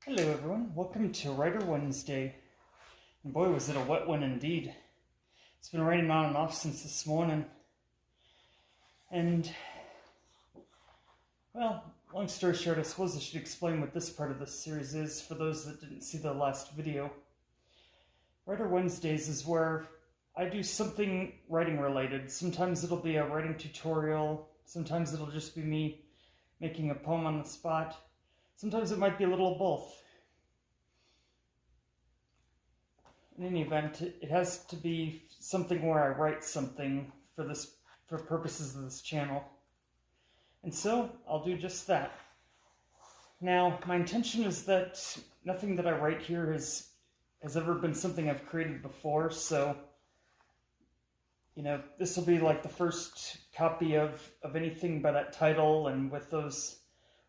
Hello everyone, welcome to Writer Wednesday. And boy, was it a wet one indeed. It's been raining on and off since this morning. And, well, long story short, I suppose I should explain what this part of this series is for those that didn't see the last video. Writer Wednesdays is where I do something writing related. Sometimes it'll be a writing tutorial, sometimes it'll just be me making a poem on the spot. Sometimes it might be a little of both. In any event, it has to be something where I write something for purposes of this channel. And so, I'll do just that. Now, my intention is that nothing that I write here has ever been something I've created before, so, this will be like the first copy of anything by that title and with those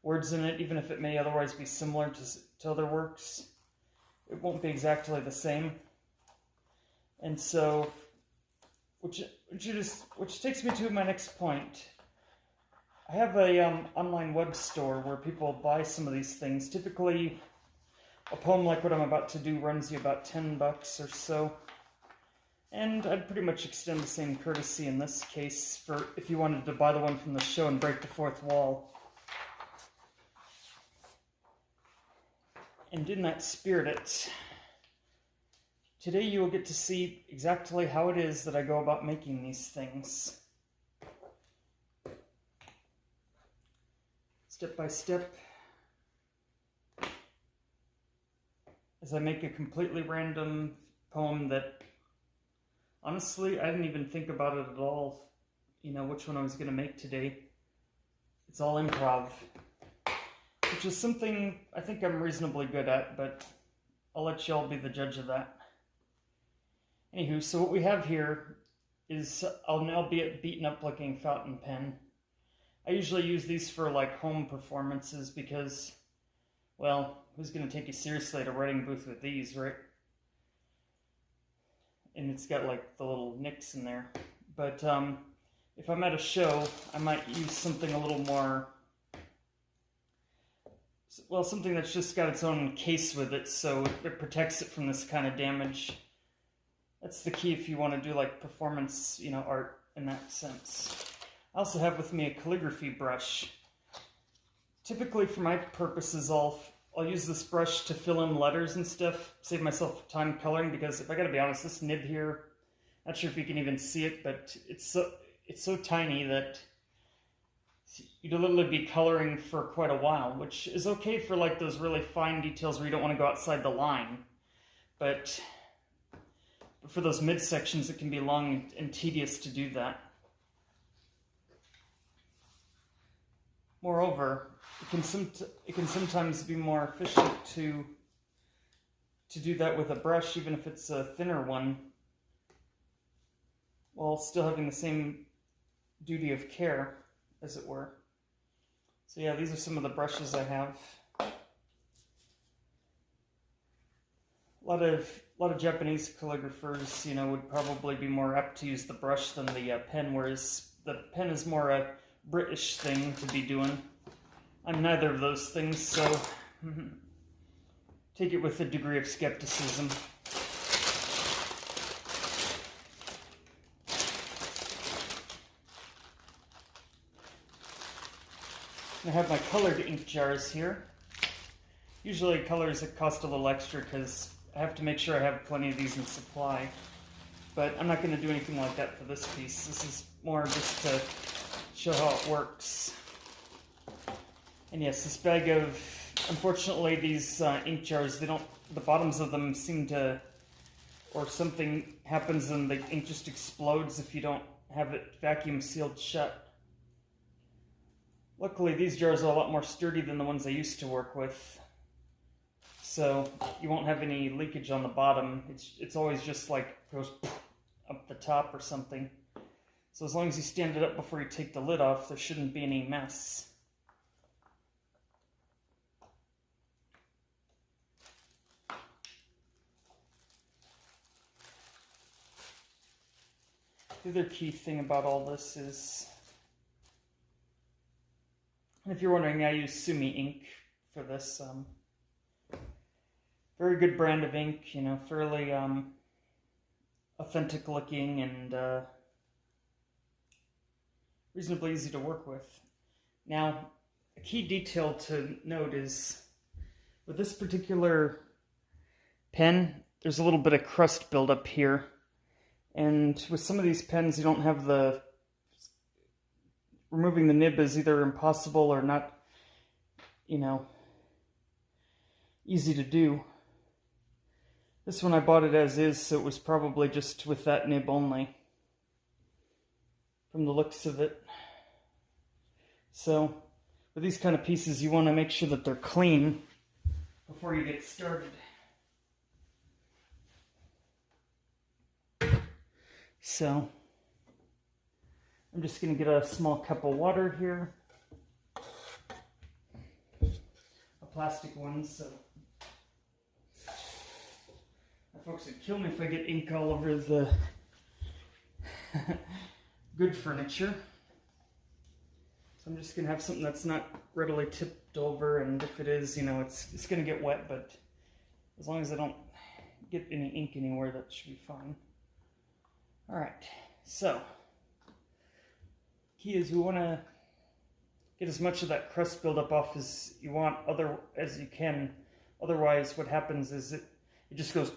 words in it, even if it may otherwise be similar to other works. It won't be exactly the same. And so, which takes me to my next point. I have a online web store where people buy some of these things. Typically, a poem like what I'm about to do runs you about $10 or so. And I'd pretty much extend the same courtesy in this case for if you wanted to buy the one from the show and break the fourth wall. And in that spirit, today you will get to see exactly how it is that I go about making these things. Step by step, as I make a completely random poem that, honestly, I didn't even think about it at all, which one I was going to make today. It's all improv. Which is something I think I'm reasonably good at, but I'll let y'all be the judge of that. Anywho, so what we have here is an albeit beaten up looking fountain pen. I usually use these for like home performances because, well, who's going to take you seriously at a writing booth with these, right? And it's got like the little nicks in there. But if I'm at a show, I might use something a little more, well, something that's just got its own case with it, so it protects it from this kind of damage. That's the key if you want to do like performance, art in that sense. I also have with me a calligraphy brush. Typically for my purposes, I'll use this brush to fill in letters and stuff, save myself time coloring, because if I gotta be honest, this nib here, not sure if you can even see it, but it's so tiny that you'd literally be coloring for quite a while, which is okay for like those really fine details where you don't want to go outside the line. But for those midsections, it can be long and tedious to do that. Moreover, it can sometimes be more efficient to do that with a brush, even if it's a thinner one, while still having the same duty of care, as it were. So yeah, these are some of the brushes I have. A lot of Japanese calligraphers, would probably be more apt to use the brush than the pen, whereas the pen is more a British thing to be doing. I'm neither of those things, so take it with a degree of skepticism. I have my colored ink jars here. Usually colors that cost a little extra because I have to make sure I have plenty of these in supply. But I'm not going to do anything like that for this piece. This is more just to show how it works. And yes, this bag of, unfortunately, these ink jars, the bottoms of them seem to, or something happens and the ink just explodes if you don't have it vacuum sealed shut. Luckily, these jars are a lot more sturdy than the ones I used to work with. So you won't have any leakage on the bottom. It's always just like goes up the top or something. So as long as you stand it up before you take the lid off, there shouldn't be any mess. The other key thing about all this is, and if you're wondering, I use Sumi ink for this. Very good brand of ink, you know, fairly authentic looking and reasonably easy to work with. Now, a key detail to note is with this particular pen, there's a little bit of crust buildup here. And with some of these pens, you don't have the... removing the nib is either impossible or not, you know, easy to do. This one I bought it as is, so it was probably just with that nib only, from the looks of it. So, with these kind of pieces, you want to make sure that they're clean before you get started. So, I'm just going to get a small cup of water here. A plastic one, so... folks would kill me if I get ink all over the good furniture. So I'm just going to have something that's not readily tipped over, and if it is, you know, it's going to get wet, but as long as I don't get any ink anywhere, that should be fine. Alright, so key is we want to get as much of that crust buildup off as you want, as you can. Otherwise, what happens is it just goes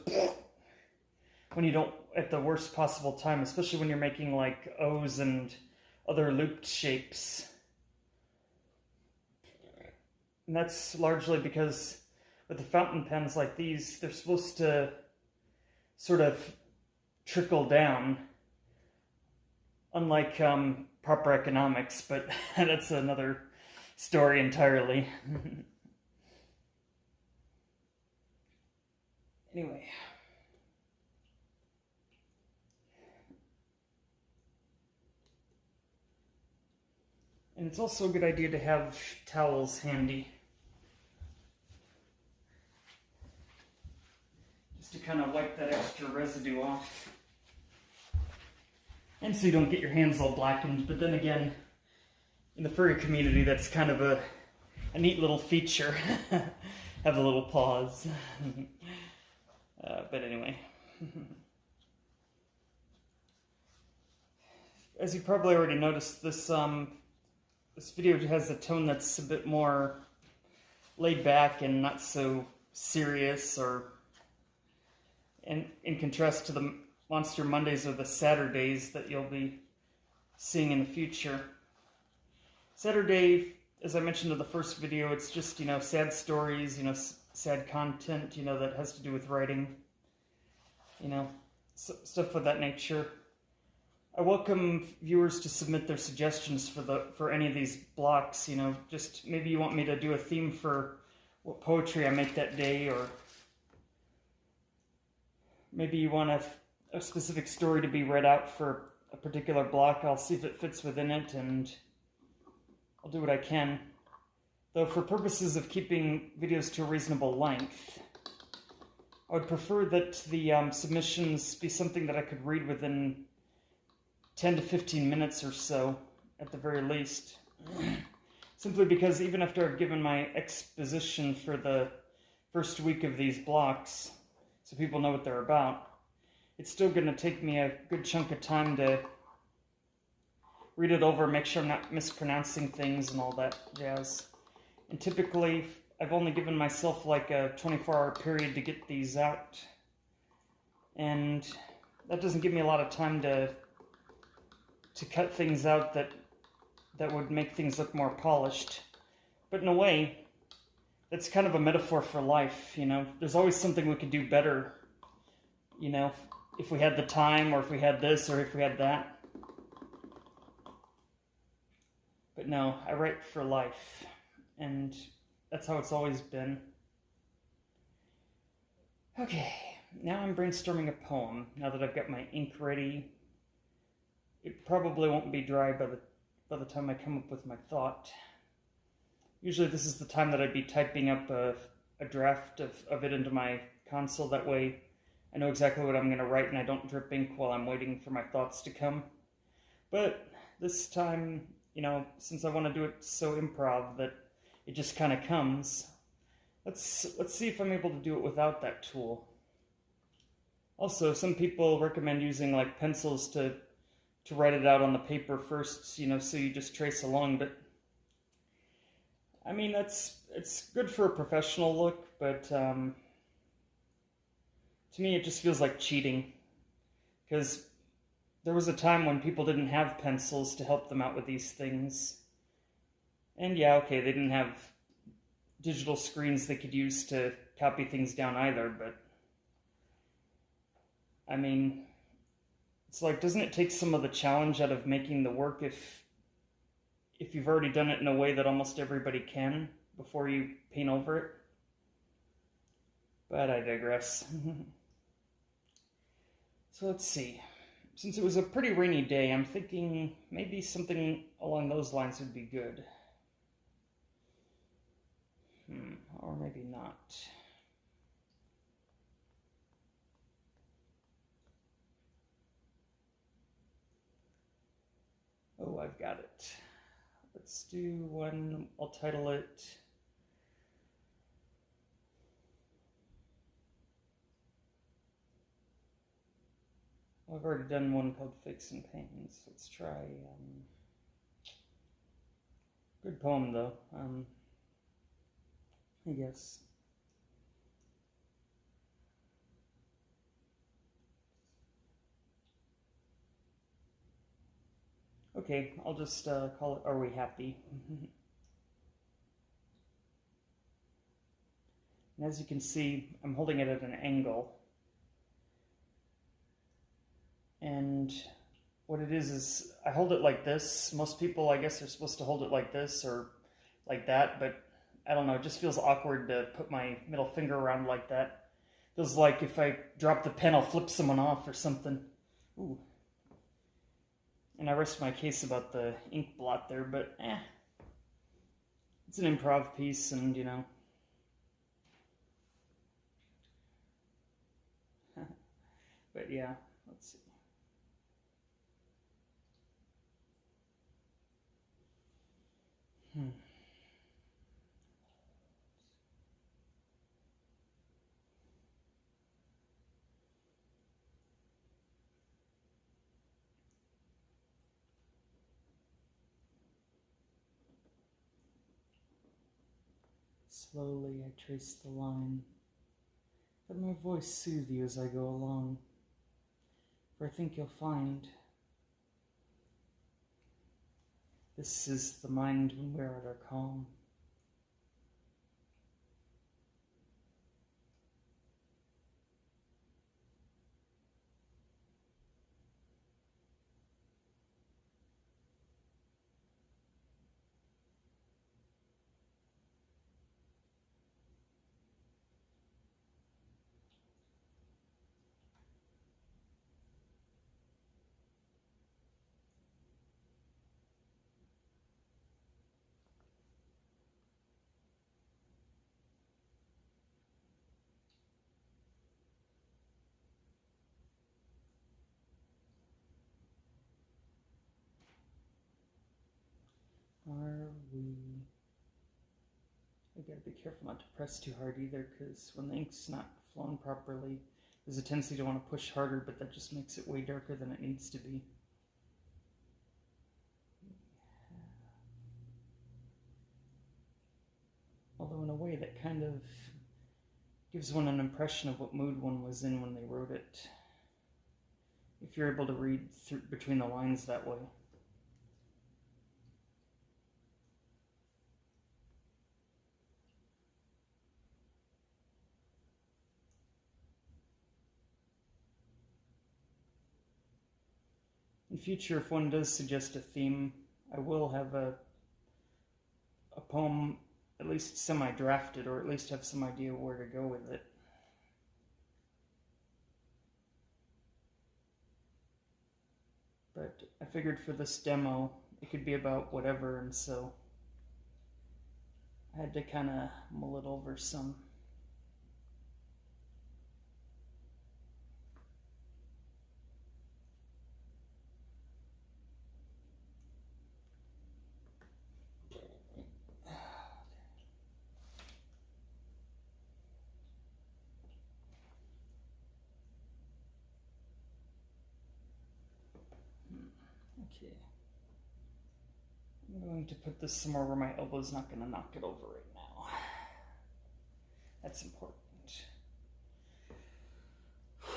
when you don't, at the worst possible time, especially when you're making like O's and other looped shapes. And that's largely because with the fountain pens like these, they're supposed to sort of trickle down, unlike proper economics, but that's another story entirely. Anyway. And it's also a good idea to have towels handy, just to kind of wipe that extra residue off. And so you don't get your hands all blackened, but then again, in the furry community, that's kind of a neat little feature. Have a little pause. But anyway. As you probably already noticed, this video has a tone that's a bit more laid back and not so serious, or in contrast to the Monster Mondays or the Saturdays that you'll be seeing in the future. Saturday, as I mentioned in the first video, it's just, you know, sad stories, you know, sad content, you know, that has to do with writing, you know, stuff of that nature. I welcome viewers to submit their suggestions for any of these blocks, you know, just maybe you want me to do a theme for what poetry I make that day, or maybe you want a specific story to be read out for a particular block. I'll see if it fits within it, and I'll do what I can. Though for purposes of keeping videos to a reasonable length, I would prefer that the submissions be something that I could read within 10 to 15 minutes or so, at the very least. Simply because even after I've given my exposition for the first week of these blocks, so people know what they're about, it's still going to take me a good chunk of time to read it over, make sure I'm not mispronouncing things and all that jazz. And typically, I've only given myself like a 24-hour period to get these out. And that doesn't give me a lot of time to cut things out that would make things look more polished. But in a way, that's kind of a metaphor for life, you know. There's always something we could do better, you know, if we had the time, or if we had this, or if we had that. But no, I write for life, and that's how it's always been. Okay, now I'm brainstorming a poem, now that I've got my ink ready. It probably won't be dry by the time I come up with my thought. Usually this is the time that I'd be typing up a draft of it into my console. That way I know exactly what I'm going to write and I don't drip ink while I'm waiting for my thoughts to come. But this time, you know, since I want to do it so improv that it just kind of comes, Let's see if I'm able to do it without that tool. Also, some people recommend using like pencils to write it out on the paper first, you know, so you just trace along. But I mean, it's good for a professional look, but to me it just feels like cheating, because there was a time when people didn't have pencils to help them out with these things. And yeah, okay, they didn't have digital screens they could use to copy things down either, but I mean, it's like, doesn't it take some of the challenge out of making the work if you've already done it in a way that almost everybody can before you paint over it? But I digress. So let's see. Since it was a pretty rainy day, I'm thinking maybe something along those lines would be good. Or maybe not. Oh, I've got it. Let's do one. I'll title it I've already done one called Fakes and Pains. Let's try good poem though, I guess. Okay, I'll just call it Are We Happy? And as you can see, I'm holding it at an angle. And what it is I hold it like this. Most people, I guess, are supposed to hold it like this or like that, but I don't know, it just feels awkward to put my middle finger around like that. Feels like if I drop the pen, I'll flip someone off or something. Ooh. And I rest my case about the ink blot there, but it's an improv piece, and you know. But yeah, let's see. Slowly I trace the line. Let my voice soothe you as I go along, for I think you'll find this is the mind when we're at our calm. Are we... I gotta be careful not to press too hard either, because when the ink's not flown properly, there's a tendency to want to push harder, but that just makes it way darker than it needs to be. Although in a way that kind of gives one an impression of what mood one was in when they wrote it, if you're able to read through between the lines that way. In future, if one does suggest a theme, I will have a poem at least semi-drafted, or at least have some idea where to go with it. But I figured for this demo, it could be about whatever, and so I had to kind of mull it over some. Okay. I'm going to put this somewhere where my elbow's not going to knock it over right now. That's important. Okay.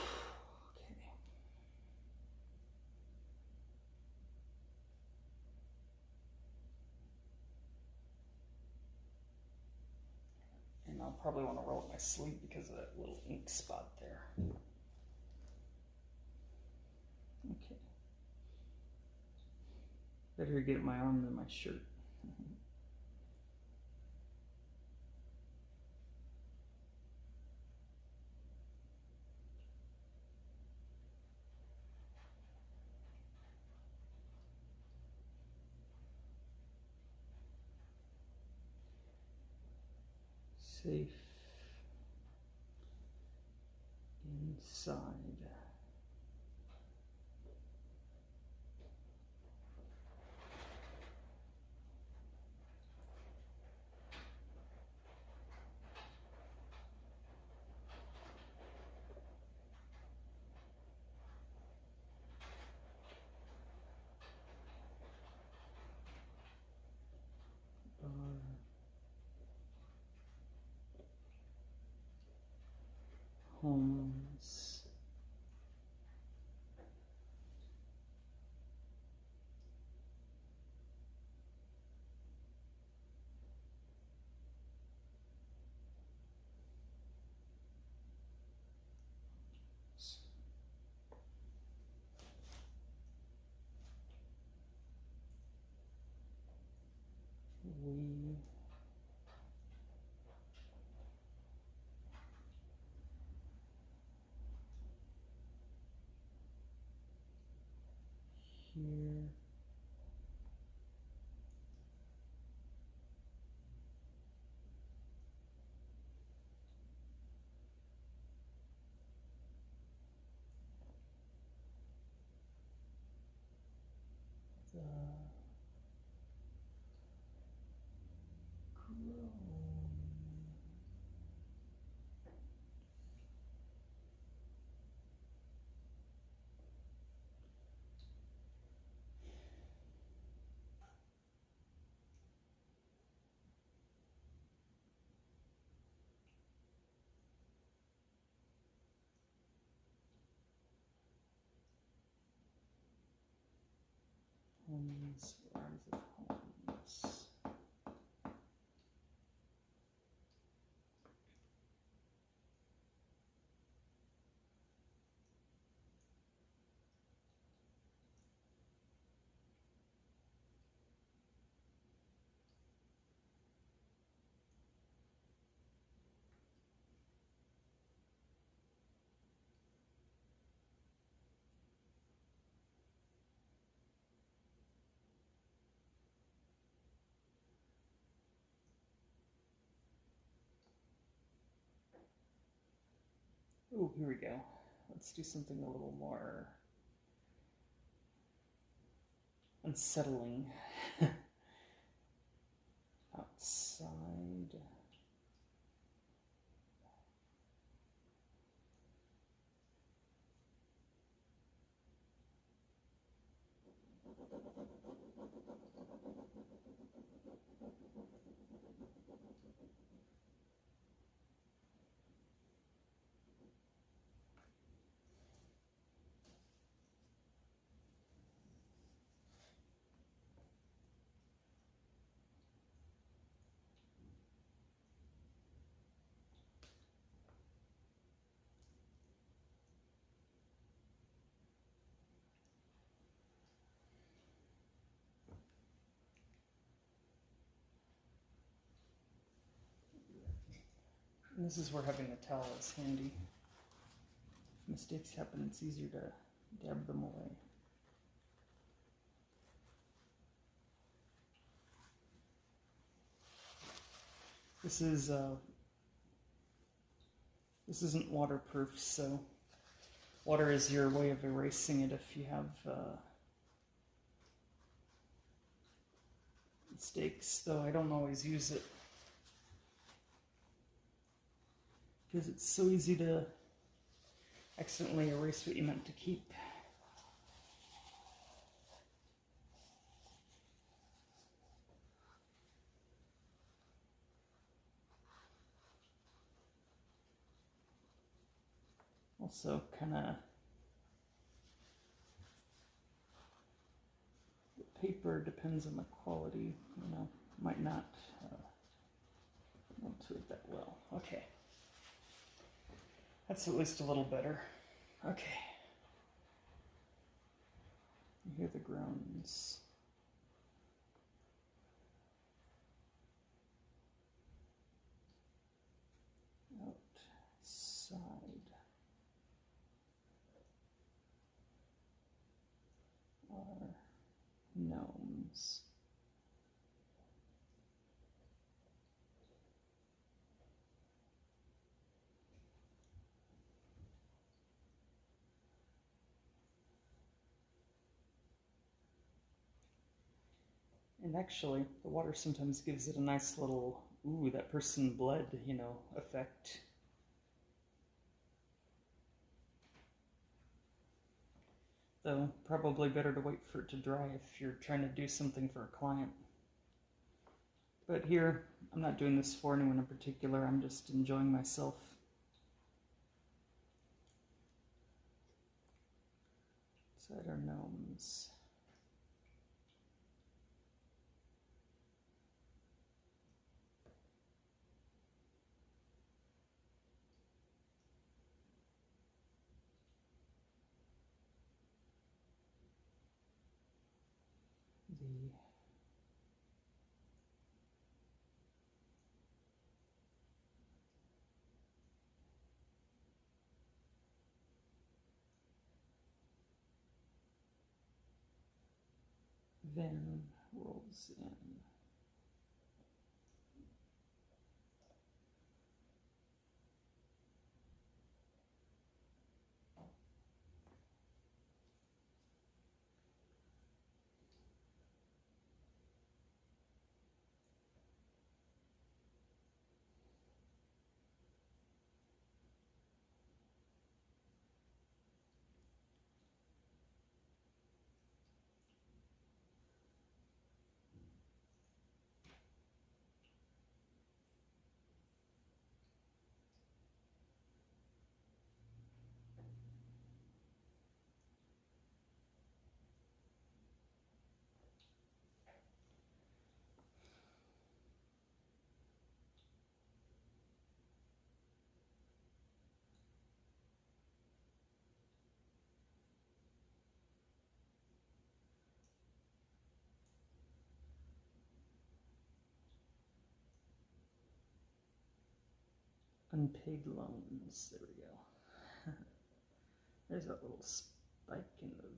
And I'll probably want to roll up my sleeve because of that little ink spot there. Okay. Better get my arm than my shirt. Safe inside. Homes. We here. The Chrome. Homes. Where is it? Homes. Oh, here we go. Let's do something a little more unsettling. Outside. And this is where having a towel is handy. If mistakes happen, it's easier to dab them away. This isn't waterproof, so water is your way of erasing it if you have mistakes, though I don't always use it because it's so easy to accidentally erase what you meant to keep. Also kind of, the paper depends on the quality, you know, might not go to it that well. Okay. That's at least a little better. Okay. You hear the groans. Outside are gnomes. And actually, the water sometimes gives it a nice little, ooh, that person bled, you know, effect. Though, probably better to wait for it to dry if you're trying to do something for a client. But here, I'm not doing this for anyone in particular, I'm just enjoying myself. Outside are gnomes. The van rolls in. Unpaid loans, there we go. There's that little spike in the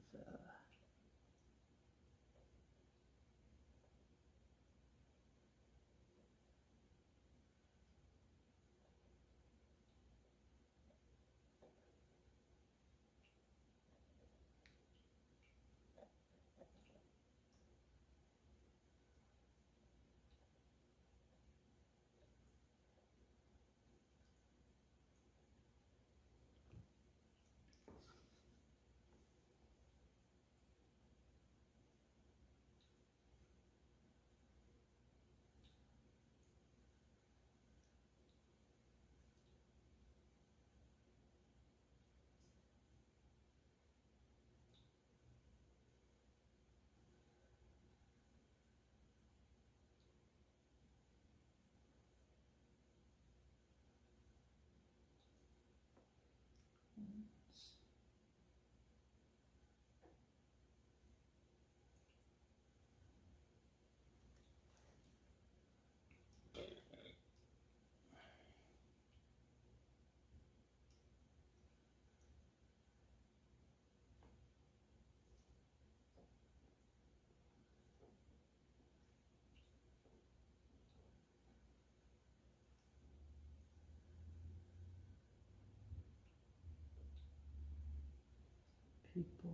people.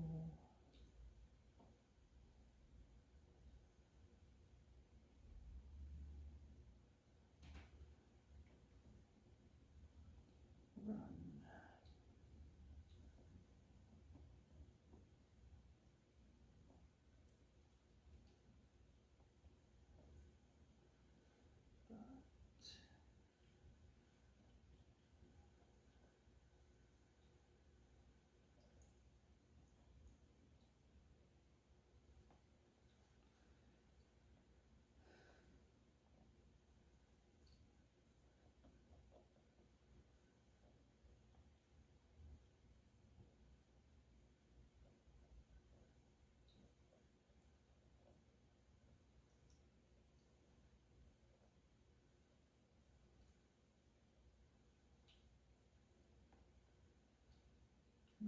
Run.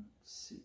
Let's see.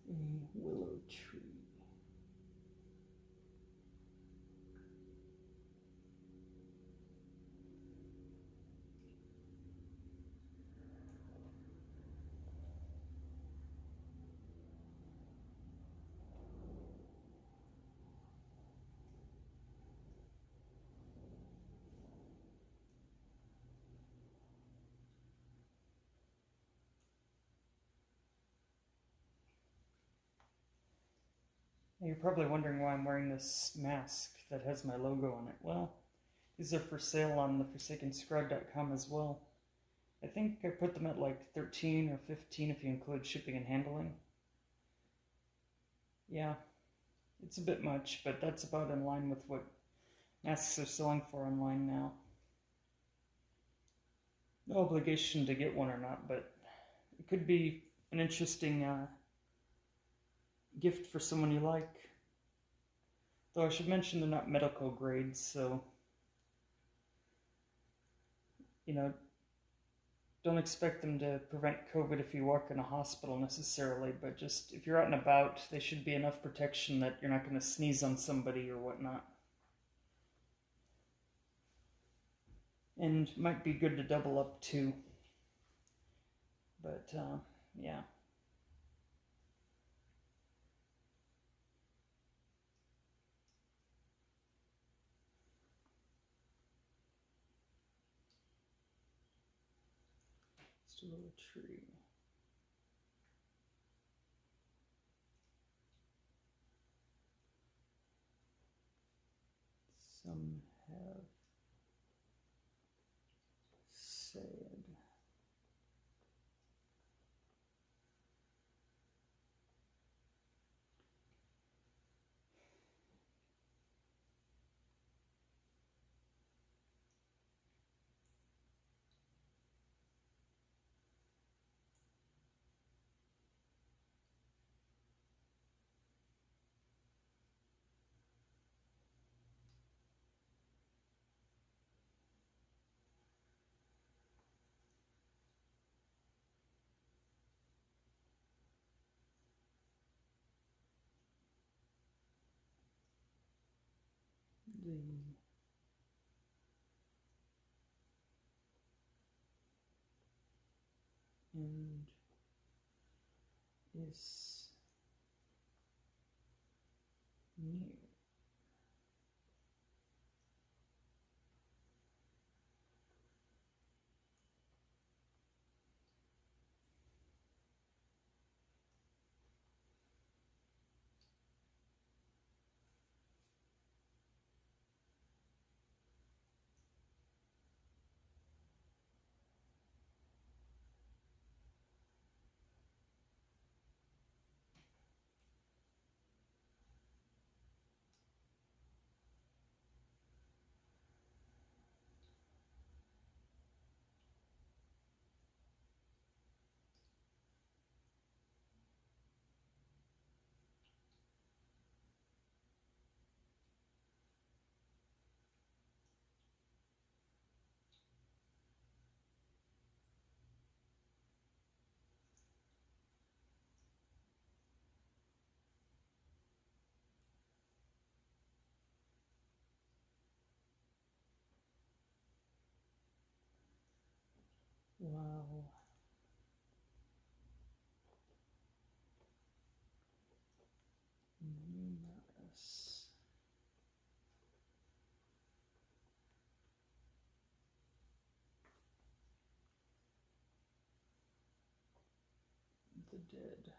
A willow tree. You're probably wondering why I'm wearing this mask that has my logo on it. Well, these are for sale on the ForsakenScribe.com as well. I think I put them at like 13 or 15 if you include shipping and handling. Yeah, it's a bit much, but that's about in line with what masks are selling for online now. No obligation to get one or not, but it could be an interesting gift for someone you like. Though I should mention they're not medical grades, so, don't expect them to prevent COVID if you work in a hospital necessarily, but just if you're out and about, they should be enough protection that you're not going to sneeze on somebody or whatnot. And might be good to double up too. But, yeah. Still a tree. Some have said. The end is near. Wow. Numerous. The dead.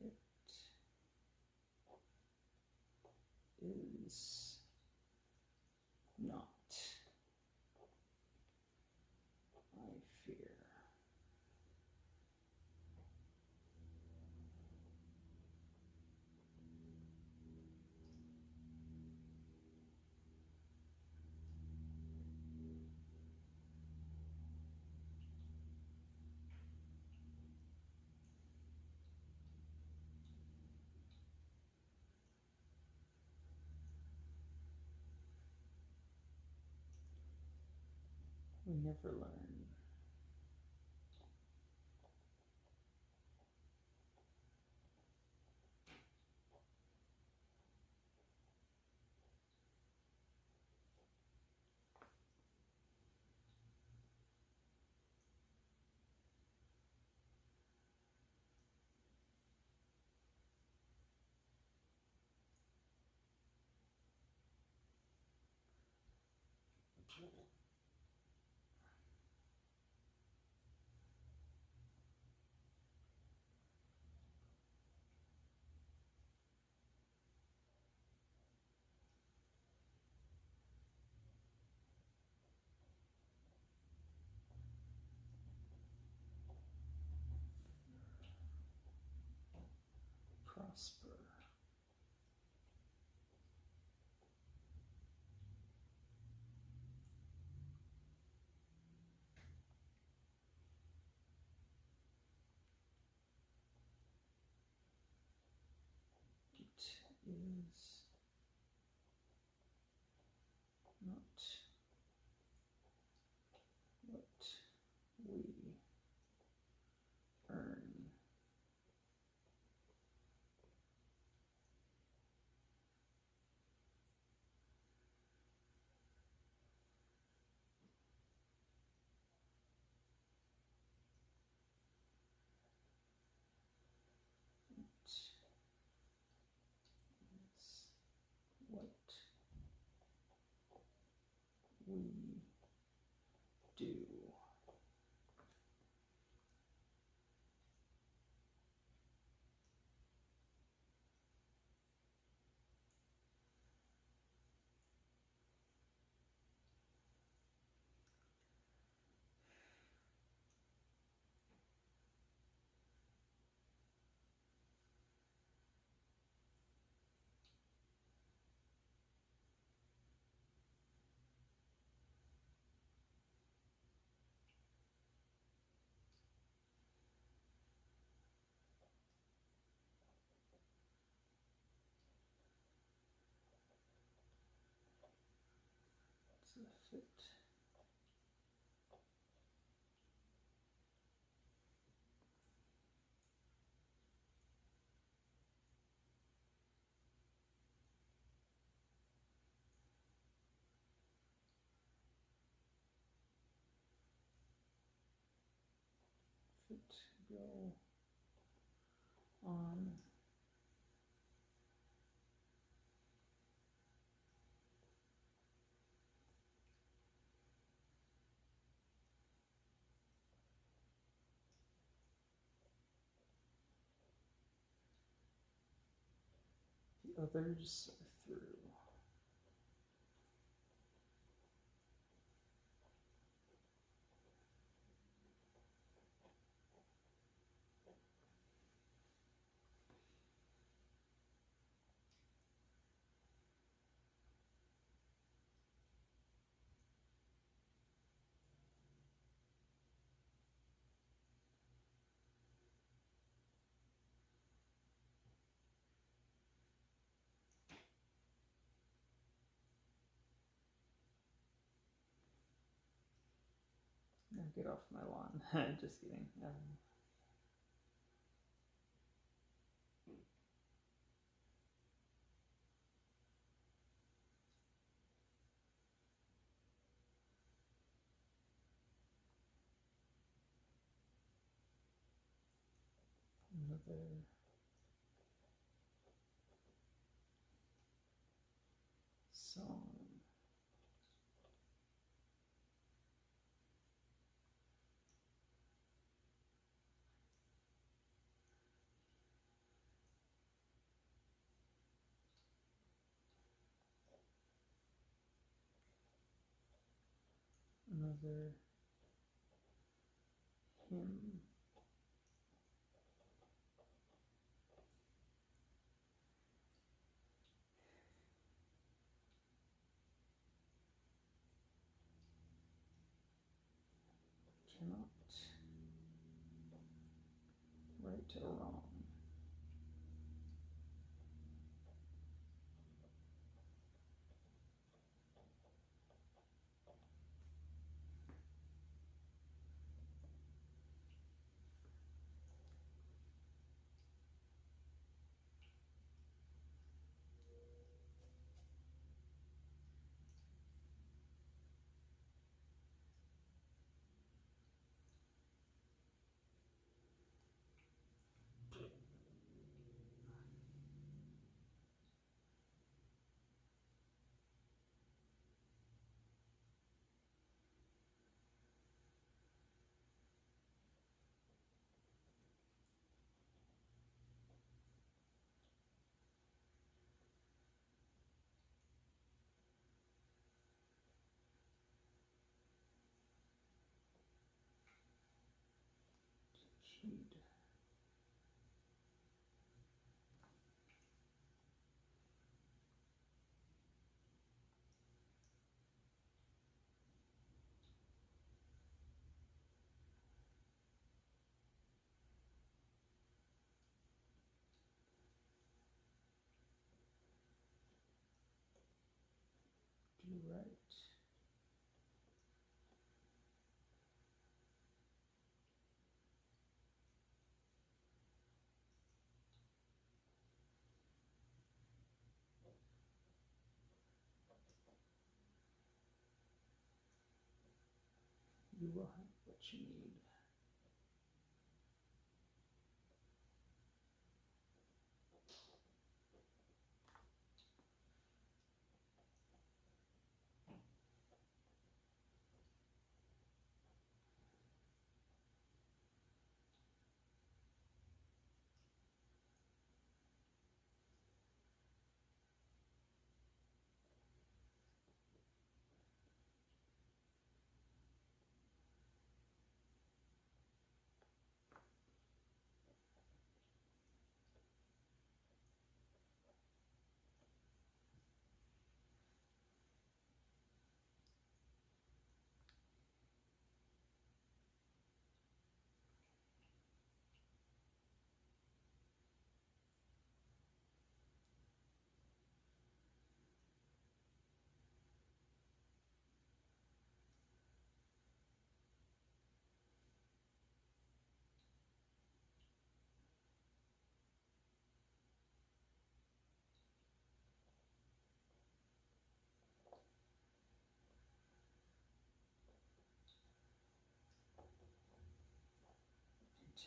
It is not, I fear. We never learn. Prosper. It is not what we earn. we do? Fit. Fit go on the others through. Now get off my lawn. Just kidding. Another song. Another hymn. Cannot right or wrong. Heed. Do right. You will have what you need.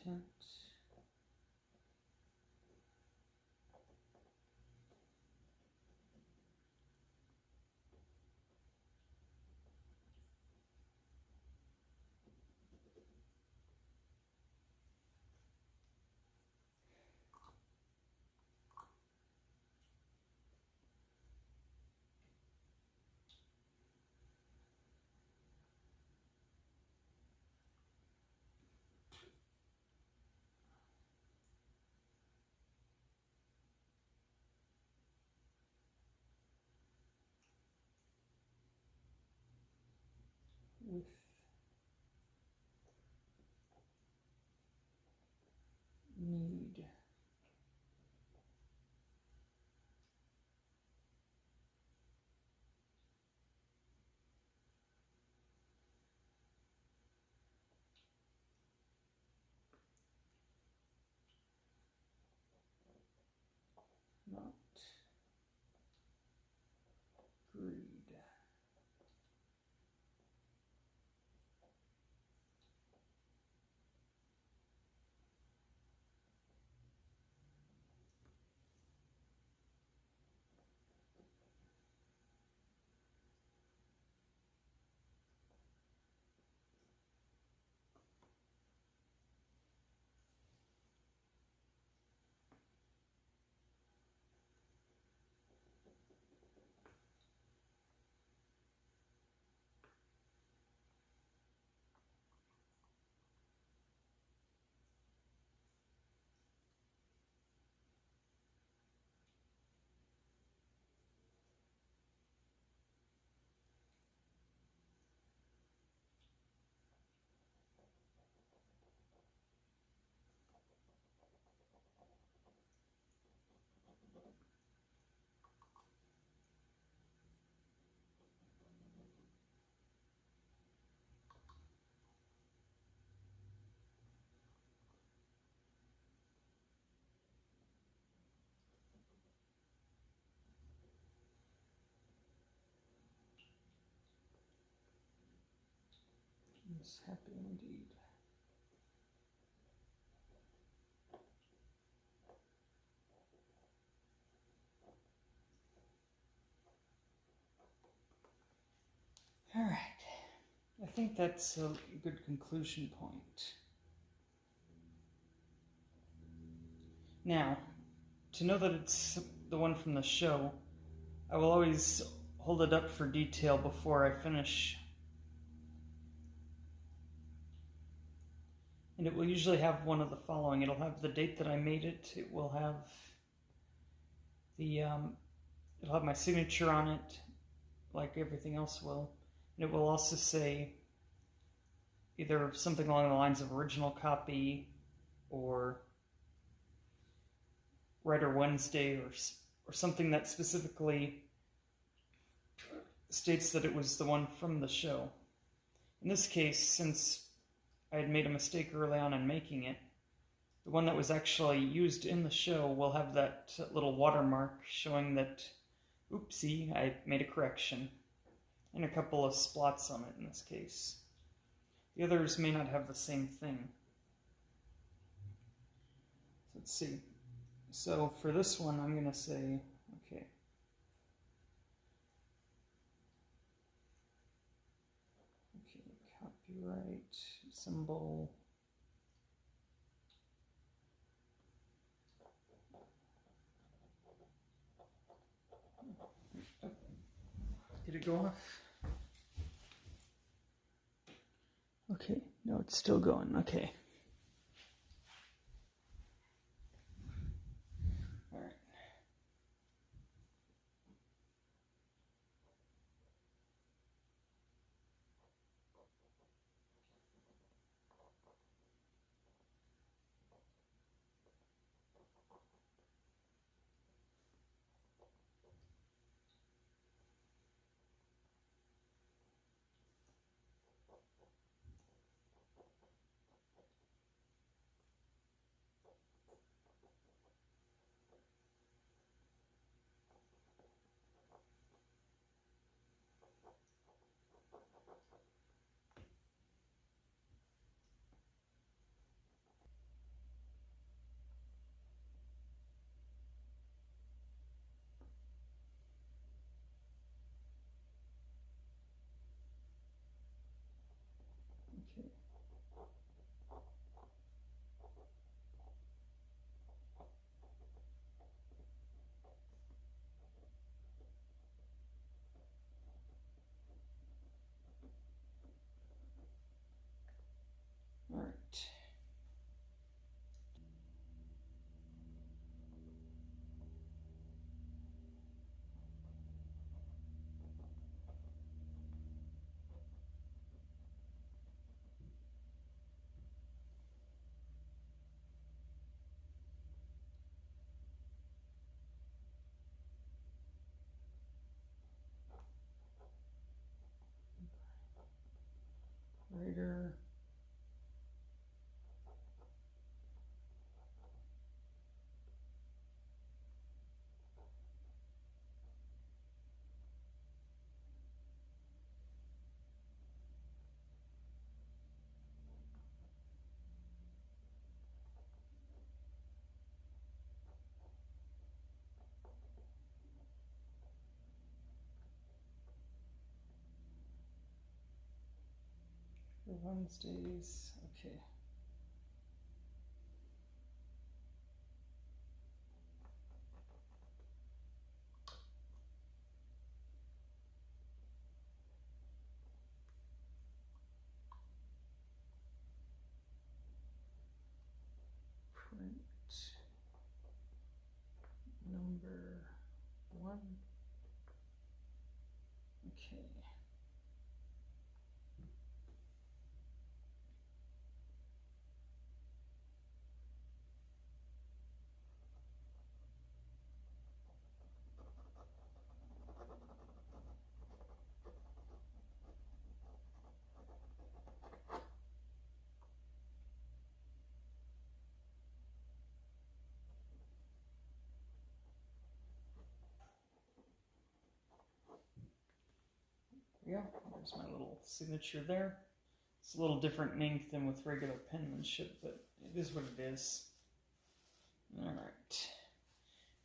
content. With need. Not greed. Is happy indeed. All right. I think that's a good conclusion point. Now, to know that it's the one from the show, I will always hold it up for detail before I finish. And it will usually have one of the following. It'll have the date that I made it. It will have it'll have my signature on it, like everything else will. And it will also say either something along the lines of original copy or Writer Wednesday or something that specifically states that it was the one from the show. In this case, since I had made a mistake early on in making it, the one that was actually used in the show will have that little watermark showing that, oopsie, I made a correction, and a couple of splots on it in this case. The others may not have the same thing. Let's see. So for this one, I'm going to say, okay. Okay, copyright symbol. Did it go off? Okay, no, it's still going. Okay. All right. For Wednesdays, okay. Print number 1. Okay. Yeah, there's my little signature there. It's a little different in ink than with regular penmanship, but it is what it is. Alright.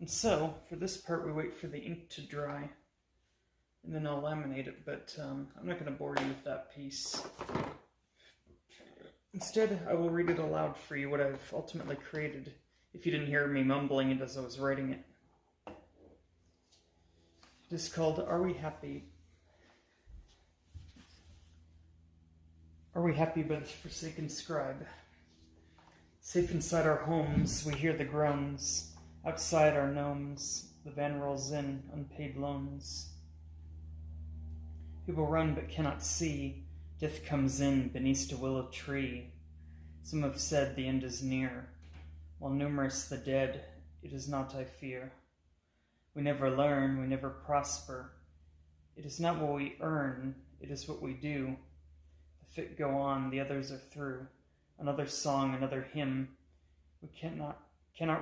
And so, for this part, we wait for the ink to dry, and then I'll laminate it, but I'm not going to bore you with that piece. Instead, I will read it aloud for you, what I've ultimately created, if you didn't hear me mumbling it as I was writing it. It is called, Are We Happy? Are we happy by the Forsaken Scribe? Safe inside our homes, we hear the groans. Outside our gnomes, the van rolls in, unpaid loans. People run but cannot see. Death comes in beneath a willow tree. Some have said the end is near. While numerous the dead, it is not I fear. We never learn, we never prosper. It is not what we earn, it is what we do. The fit go on, the others are through. Another song, another hymn. We cannot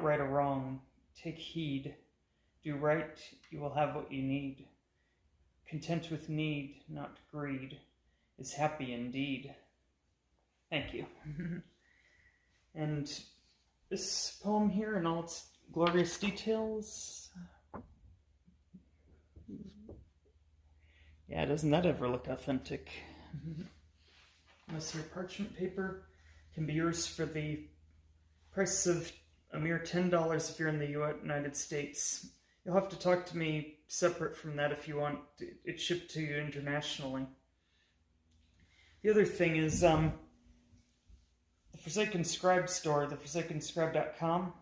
right a wrong. Take heed. Do right, you will have what you need. Content with need, not greed, is happy indeed. Thank you. And this poem here in all its glorious details. Yeah, doesn't that ever look authentic? This here parchment paper can be yours for the price of a mere $10 if you're in the United States. You'll have to talk to me separate from that if you want it shipped to you internationally. The other thing is the Forsaken Scribe store, the forsakenscribe.com,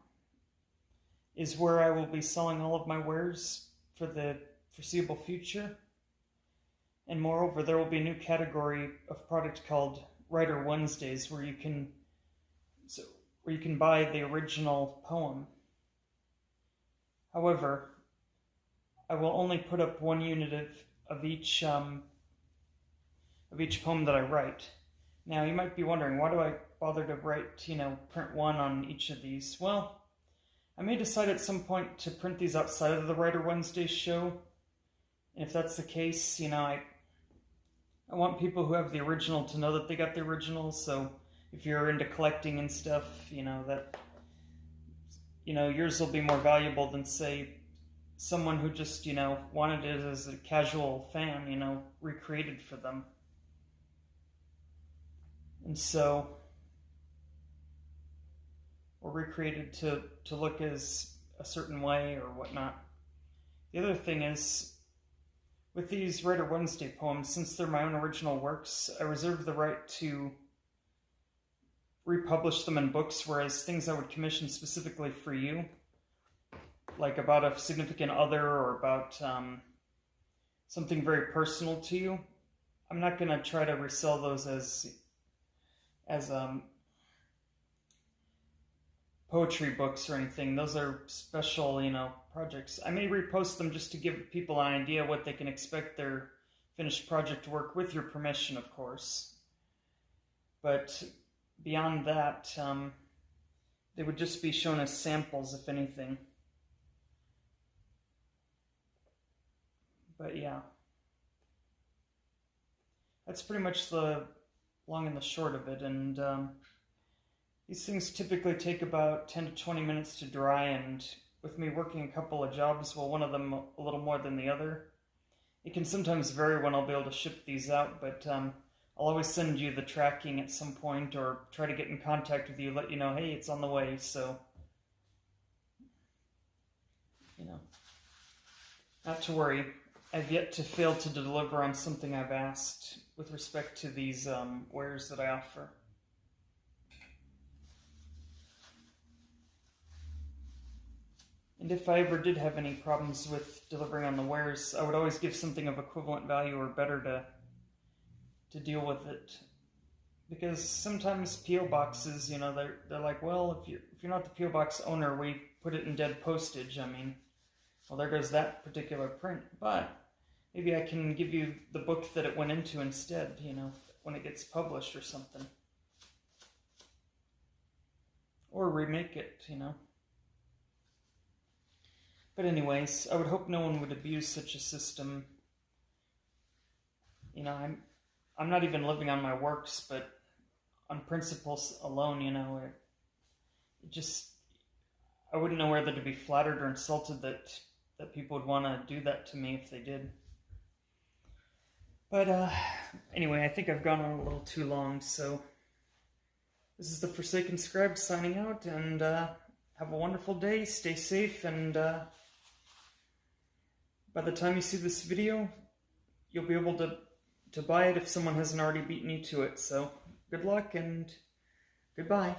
is where I will be selling all of my wares for the foreseeable future. And moreover, there will be a new category of product called Writer Wednesdays, where you can buy the original poem. However, I will only put up one unit of each poem that I write. Now, you might be wondering, why do I bother to write, print one on each of these? Well, I may decide at some point to print these outside of the Writer Wednesday show. And if that's the case, I want people who have the original to know that they got the original. So if you're into collecting and stuff, that yours will be more valuable than, say, someone who just, wanted it as a casual fan, recreated for them. And so, or recreated to look as a certain way or whatnot. The other thing is, with these Writer Wednesday poems, since they're my own original works, I reserve the right to republish them in books, whereas things I would commission specifically for you, like about a significant other or about something very personal to you, I'm not going to try to resell those as poetry books or anything. Those are special, projects. I may repost them just to give people an idea what they can expect their finished project work, with your permission, of course. But beyond that, they would just be shown as samples, if anything. But yeah, that's pretty much the long and the short of it. And these things typically take about 10 to 20 minutes to dry, and with me working a couple of jobs, well, one of them a little more than the other, it can sometimes vary when I'll be able to ship these out, but I'll always send you the tracking at some point, or try to get in contact with you, let you know, hey, it's on the way, so, you know, not to worry. I've yet to fail to deliver on something I've asked with respect to these wares that I offer. And if I ever did have any problems with delivering on the wares, I would always give something of equivalent value or better to deal with it. Because sometimes P.O. boxes, you know, they're like, well, if you're not the P.O. box owner, we put it in dead postage. I mean, well, there goes that particular print. But maybe I can give you the book that it went into instead, you know, when it gets published or something. Or remake it, you know. But anyways, I would hope no one would abuse such a system. You know, I'm not even living on my works, but on principles alone, you know, it just, I wouldn't know whether to be flattered or insulted that people would want to do that to me if they did. But anyway, I think I've gone on a little too long, so this is the Forsaken Scribe signing out, and have a wonderful day, stay safe, and by the time you see this video, you'll be able to buy it if someone hasn't already beaten you to it. So good luck and goodbye.